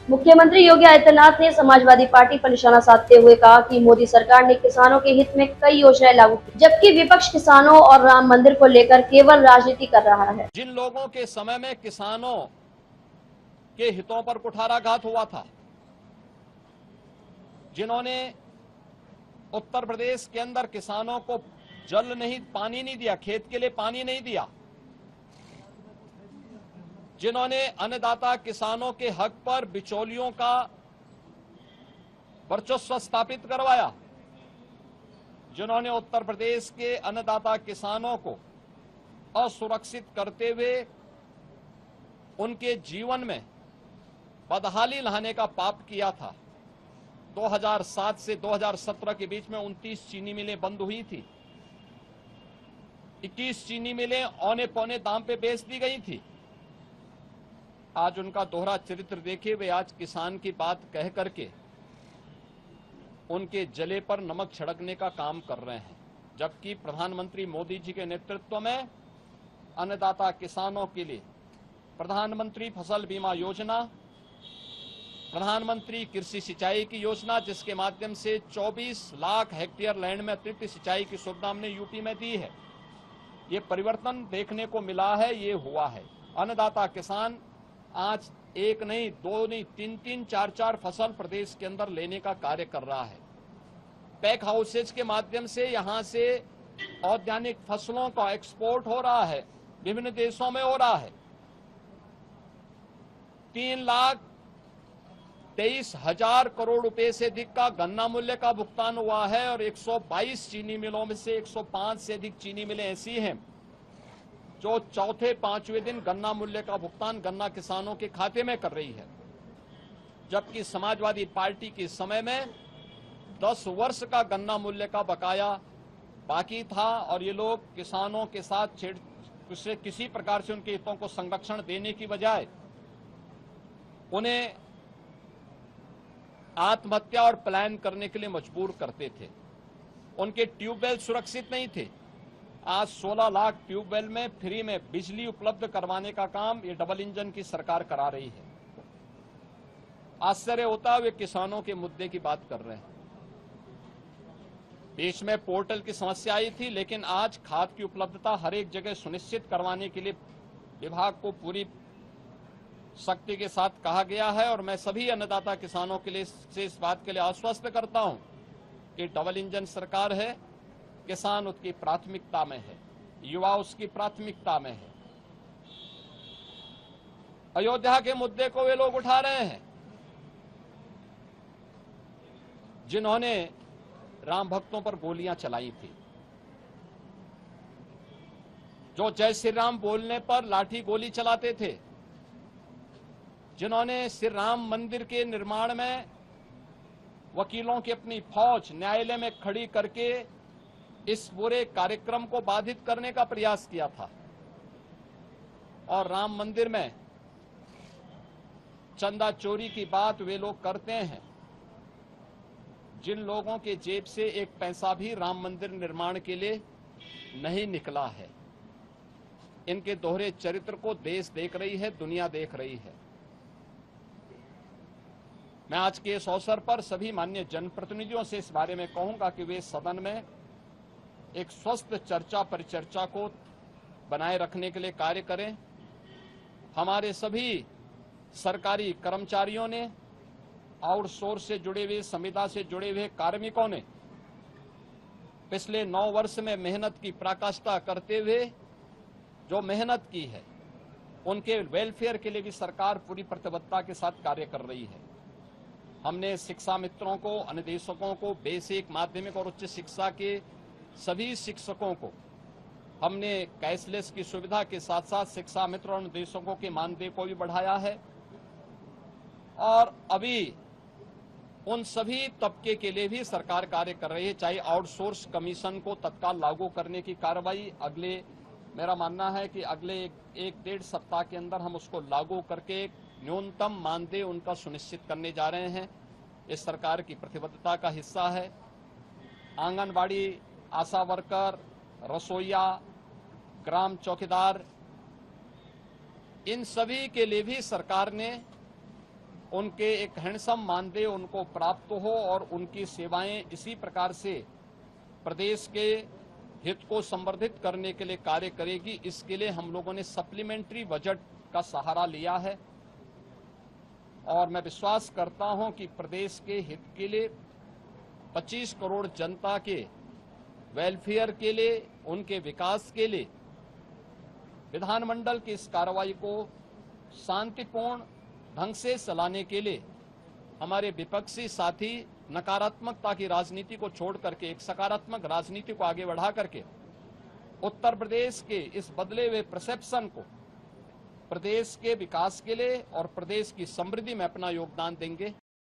मुख्यमंत्री योगी आदित्यनाथ ने समाजवादी पार्टी पर निशाना साधते हुए कहा कि मोदी सरकार ने किसानों के हित में कई योजनाएं लागू की, जबकि विपक्ष किसानों और राम मंदिर को लेकर केवल राजनीति कर रहा है। जिन लोगों के समय में किसानों के हितों पर कुठाराघात हुआ था, जिन्होंने उत्तर प्रदेश के अंदर किसानों को जल नहीं, पानी नहीं दिया, खेत के लिए पानी नहीं दिया, जिन्होंने अन्नदाता किसानों के हक पर बिचौलियों का वर्चस्व स्थापित करवाया, जिन्होंने उत्तर प्रदेश के अन्नदाता किसानों को असुरक्षित करते हुए उनके जीवन में बदहाली लाने का पाप किया था। 2007 से 2017 के बीच में 29 चीनी मिलें बंद हुई थी, 21 चीनी मिलें औने पौने दाम पे बेच दी गई थी। आज उनका दोहरा चरित्र देखिए, वे आज किसान की बात कह करके उनके जले पर नमक छिड़कने का काम कर रहे हैं, जबकि प्रधानमंत्री मोदी जी के नेतृत्व में अन्नदाता किसानों के लिए प्रधानमंत्री फसल बीमा योजना, प्रधानमंत्री कृषि सिंचाई की योजना, जिसके माध्यम से 24 लाख हेक्टेयर लैंड में अतिरिक्त सिंचाई की सुविधा हमने यूपी में दी है। ये परिवर्तन देखने को मिला है, ये हुआ है। अन्नदाता किसान आज एक नहीं, दो नहीं, तीन, चार फसल प्रदेश के अंदर लेने का कार्य कर रहा है। पैक हाउसेज के माध्यम से यहां से औद्यानिक फसलों का एक्सपोर्ट हो रहा है, विभिन्न देशों में हो रहा है। 3,23,000 करोड़ रुपए से अधिक का गन्ना मूल्य का भुगतान हुआ है और 122 चीनी मिलों में से 105 से अधिक चीनी मिलें ऐसी हैं जो चौथे पांचवें दिन गन्ना मूल्य का भुगतान गन्ना किसानों के खाते में कर रही है, जबकि समाजवादी पार्टी के समय में 10 वर्ष का गन्ना मूल्य का बकाया बाकी था और ये लोग किसानों के साथ किसी प्रकार से उनके हितों को संरक्षण देने की बजाय उन्हें आत्महत्या और पलायन करने के लिए मजबूर करते थे। उनके ट्यूबवेल सुरक्षित नहीं थे। आज 16 लाख ट्यूबवेल में फ्री में बिजली उपलब्ध करवाने का काम ये डबल इंजन की सरकार करा रही है। आश्चर्य होता है, वे किसानों के मुद्दे की बात कर रहे हैं। देश में पोर्टल की समस्या आई थी, लेकिन आज खाद की उपलब्धता हर एक जगह सुनिश्चित करवाने के लिए विभाग को पूरी शक्ति के साथ कहा गया है और मैं सभी अन्नदाता किसानों के लिए इस बात के लिए आश्वस्त करता हूं कि डबल इंजन सरकार है, किसान उसकी प्राथमिकता में है, युवा उसकी प्राथमिकता में है। अयोध्या के मुद्दे को वे लोग उठा रहे हैं जिन्होंने राम भक्तों पर गोलियां चलाई थी, जो जय श्री राम बोलने पर लाठी गोली चलाते थे, जिन्होंने श्री राम मंदिर के निर्माण में वकीलों की अपनी फौज न्यायालय में खड़ी करके इस पूरे कार्यक्रम को बाधित करने का प्रयास किया था। और राम मंदिर में चंदा चोरी की बात वे लोग करते हैं जिन लोगों के जेब से एक पैसा भी राम मंदिर निर्माण के लिए नहीं निकला है। इनके दोहरे चरित्र को देश देख रही है, दुनिया देख रही है। मैं आज के इस अवसर पर सभी माननीय जनप्रतिनिधियों से इस बारे में कहूंगा कि वे सदन में एक स्वस्थ चर्चा परिचर्चा को बनाए रखने के लिए कार्य करें। हमारे सभी सरकारी कर्मचारियों ने, आउटसोर्स से जुड़े हुए, संविदा से जुड़े हुए कार्मिकों ने पिछले 9 वर्ष में मेहनत की पराकाष्ठा करते हुए जो मेहनत की है, उनके वेलफेयर के लिए भी सरकार पूरी प्रतिबद्धता के साथ कार्य कर रही है। हमने शिक्षा मित्रों को, अनुदेशकों को, बेसिक, माध्यमिक और उच्च शिक्षा के सभी शिक्षकों को हमने कैशलेस की सुविधा के साथ साथ शिक्षा मित्र और अनुदेशकों के मानदेय को भी बढ़ाया है और अभी उन सभी तबके के लिए भी सरकार कार्य कर रही है। चाहे आउटसोर्स कमीशन को तत्काल लागू करने की कार्रवाई मेरा मानना है कि अगले एक डेढ़ सप्ताह के अंदर हम उसको लागू करके न्यूनतम मानदेय उनका सुनिश्चित करने जा रहे हैं। इस सरकार की प्रतिबद्धता का हिस्सा है। आंगनबाड़ी, आशा वर्कर, रसोईया, ग्राम चौकीदार, इन सभी के लिए भी सरकार ने उनके एक हैंडसम मानदेय उनको प्राप्त हो और उनकी सेवाएं इसी प्रकार से प्रदेश के हित को संवर्धित करने के लिए कार्य करेगी। इसके लिए हम लोगों ने सप्लीमेंट्री बजट का सहारा लिया है और मैं विश्वास करता हूं कि प्रदेश के हित के लिए 25 करोड़ जनता के वेलफेयर के लिए, उनके विकास के लिए विधानमंडल की इस कार्रवाई को शांतिपूर्ण ढंग से चलाने के लिए हमारे विपक्षी साथी नकारात्मकता की राजनीति को छोड़ करके एक सकारात्मक राजनीति को आगे बढ़ा करके उत्तर प्रदेश के इस बदले हुए परसेप्शन को प्रदेश के विकास के लिए और प्रदेश की समृद्धि में अपना योगदान देंगे।